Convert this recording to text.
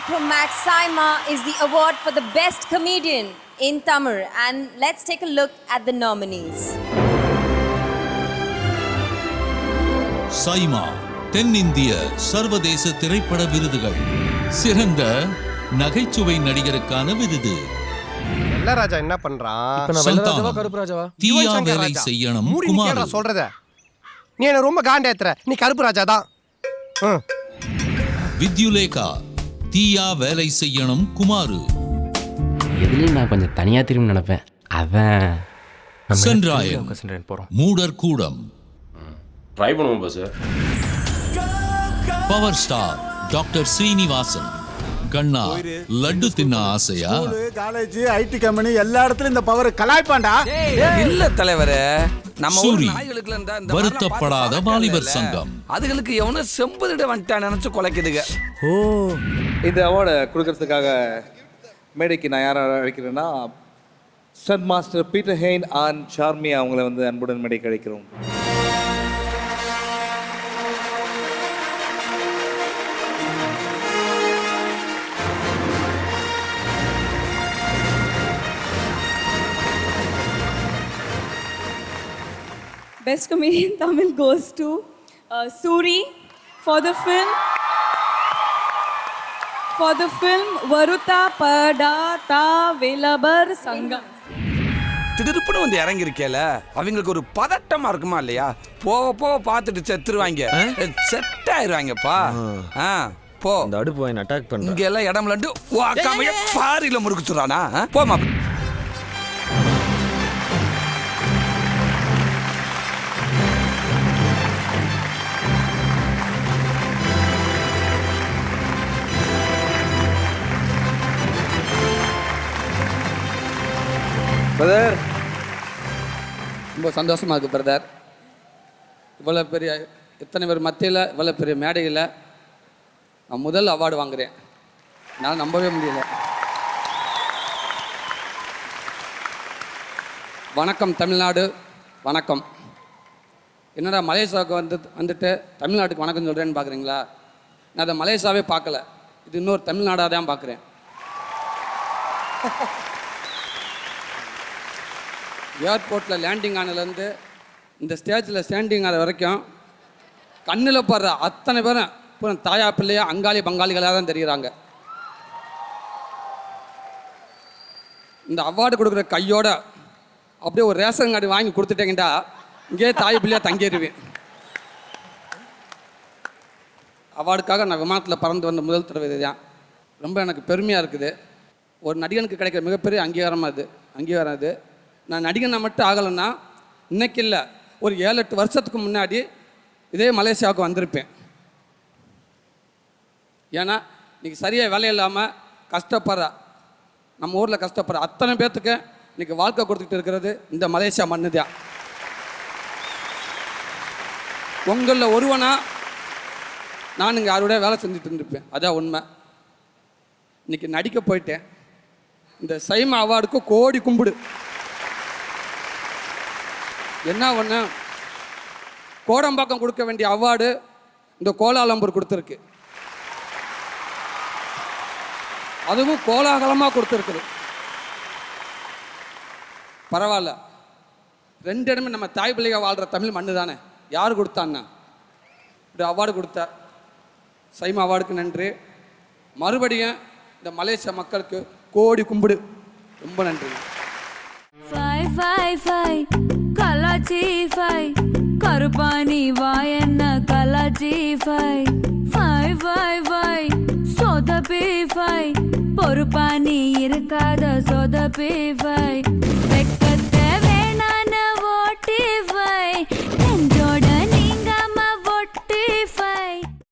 from Max Saima is the award for the best comedian in Tamil. And let's take a look at the nominees. SIMA தென்னிந்திய சர்வதேச திரைப்பட விருதுகள். சிறந்த நகைச்சுவை நடிகருக்கான விருது. ராஜா என்ன பண்றான்? தீயா வேலை செய்யணும் குமார். சொல்றத நீ என்ன ரொம்ப காண்டேத்துற. நீ கருப்பு ராஜா தான். வித்யுலேகா தீயா வேலை செய்யணும் குமாரு. எதுலயும் நான் கொஞ்சம் தனியா திரும்பி நினைப்பேன். அவன் சென்றாயன் மூடர் கூடம். ட்ரை பண்ணுவோம் sir. Power star doctor Srinivasan. Kanna Laddu Thinna Aasaiya? College IT company எல்லா இடத்துலயும் இந்த பவர் கலாய்ப்பாண்டா. இல்ல தலைவரே, நம்ம ஊர் சூரி நாய்களுக்கு இந்த வருத்தப்படாத வாலிபர் சங்கம். அதுகளுக்கு எவனோ செம்புதிட வந்துட்டான் நினைச்சு கொலைக்குதுங்க. இந்த அவார்டை கொடுக்கறதுக்காக மேடைக்கு நான் யாரை அழைக்கிறேன்னா stunt master Peter Hein and Charmi அவங்கள வந்து அன்புடன் மேடைக்கு அழைக்கிறோம். Best comedian Tamil goes to Suri for the film Varutha Padata Velabar Sangam. திடுப்புன்னு வந்து இறங்கி இருக்கேல, அவங்களுக்கு ஒரு பதட்டமா இருக்குமா இல்லையா? போக போக பார்த்துட்டு செத்துருவாங்க, செட் ஆயிருவாங்கப்பா. போ இந்த அடுப்பு வாங்கி அட்டாக் பண்ற. இங்க எல்லாம் இடம் லண்டு வாக்காமைய பாரியில முறுக்குறானா? போமா. பிரதர், ரொம்ப சந்தோஷமாக இருக்குது பிரதர். இவ்வளோ பெரிய இத்தனை பேர் மத்தியில் இவ்வளோ பெரிய மேடையில் நான் முதல் அவார்டு வாங்குகிறேன். என்னால் நம்பவே முடியல. வணக்கம் தமிழ்நாடு, வணக்கம். என்னடா மலேசியாவுக்கு வந்துட்டு தமிழ்நாட்டுக்கு வணக்கம் சொல்கிறேன்னு பார்க்குறீங்களா? நான் அதை மலேசியாவே பார்க்கல, இது இன்னொரு தமிழ்நாடாக தான் பார்க்குறேன். ஏர்போர்ட்டில் லேண்டிங் ஆனதுலேருந்து இந்த ஸ்டேஜில் ஸ்டாண்டிங் ஆன வரைக்கும் கண்ணில் படுற அத்தனை பேரும் இப்போ தாயா பிள்ளையா அங்காளி பங்காளிகளாக தான் தெரிகிறாங்க. இந்த அவார்டு கொடுக்குற கையோட அப்படியே ஒரு ரேஷன் கார்டு வாங்கி கொடுத்துட்டேங்கடா, இங்கேயே தாய் பிள்ளையாக தங்கிடுவேன். அவார்டுக்காக நான் விமானத்தில் பறந்து வந்த முதல் தடவை இதுதான். ரொம்ப எனக்கு பெருமையாக இருக்குது. ஒரு நடிகனுக்கு கிடைக்கிற மிகப்பெரிய அங்கீகாரம் அது. நான் நடிகனை மட்டும் ஆகலைன்னா இன்னைக்கு இல்லை, ஒரு 7-8 வருஷத்துக்கு முன்னாடி இதே மலேசியாவுக்கு வந்திருப்பேன். ஏன்னா இன்றைக்கி சரியாக வேலை இல்லாமல் கஷ்டப்படுற நம்ம ஊரில் கஷ்டப்படுற அத்தனை பேர்த்துக்கு இன்றைக்கி வாழ்க்கை கொடுத்துக்கிட்டு இருக்கிறது இந்த மலேசியா மண்ணு தான். உங்களில் ஒருவனா நான் இங்கே யாரோடய வேலை செஞ்சுட்டு இருந்திருப்பேன், அதான் உண்மை. இன்றைக்கி நடிக்க போயிட்டேன். இந்த சைமா அவார்டுக்கு கோடி கும்பிடு. என்ன ஒன்று, கோடம்பாக்கம் கொடுக்க வேண்டிய அவார்டு இந்த கோலாலம்பூர் கொடுத்துருக்கு. அதுவும் கோலாகலமாக கொடுத்துருக்குது. பரவாயில்ல, 2 இடமே நம்ம தாய் பிள்ளைங்க வாழ்கிற தமிழ் மண்ணு தானே. யார் கொடுத்தான்னா இப்படி அவார்டு கொடுத்தா சைமா அவார்டுக்கு நன்றி. மறுபடியும் இந்த மலேசியா மக்களுக்கு கோடி கும்பிடு. ரொம்ப நன்றி. கலாச்சி ஃபை கருப்பானி வாயன்ன கலாச்சி ஃபை சொதப்பி ஃபை பொறுப்பானி இருக்காத சொதப்பி ஃபை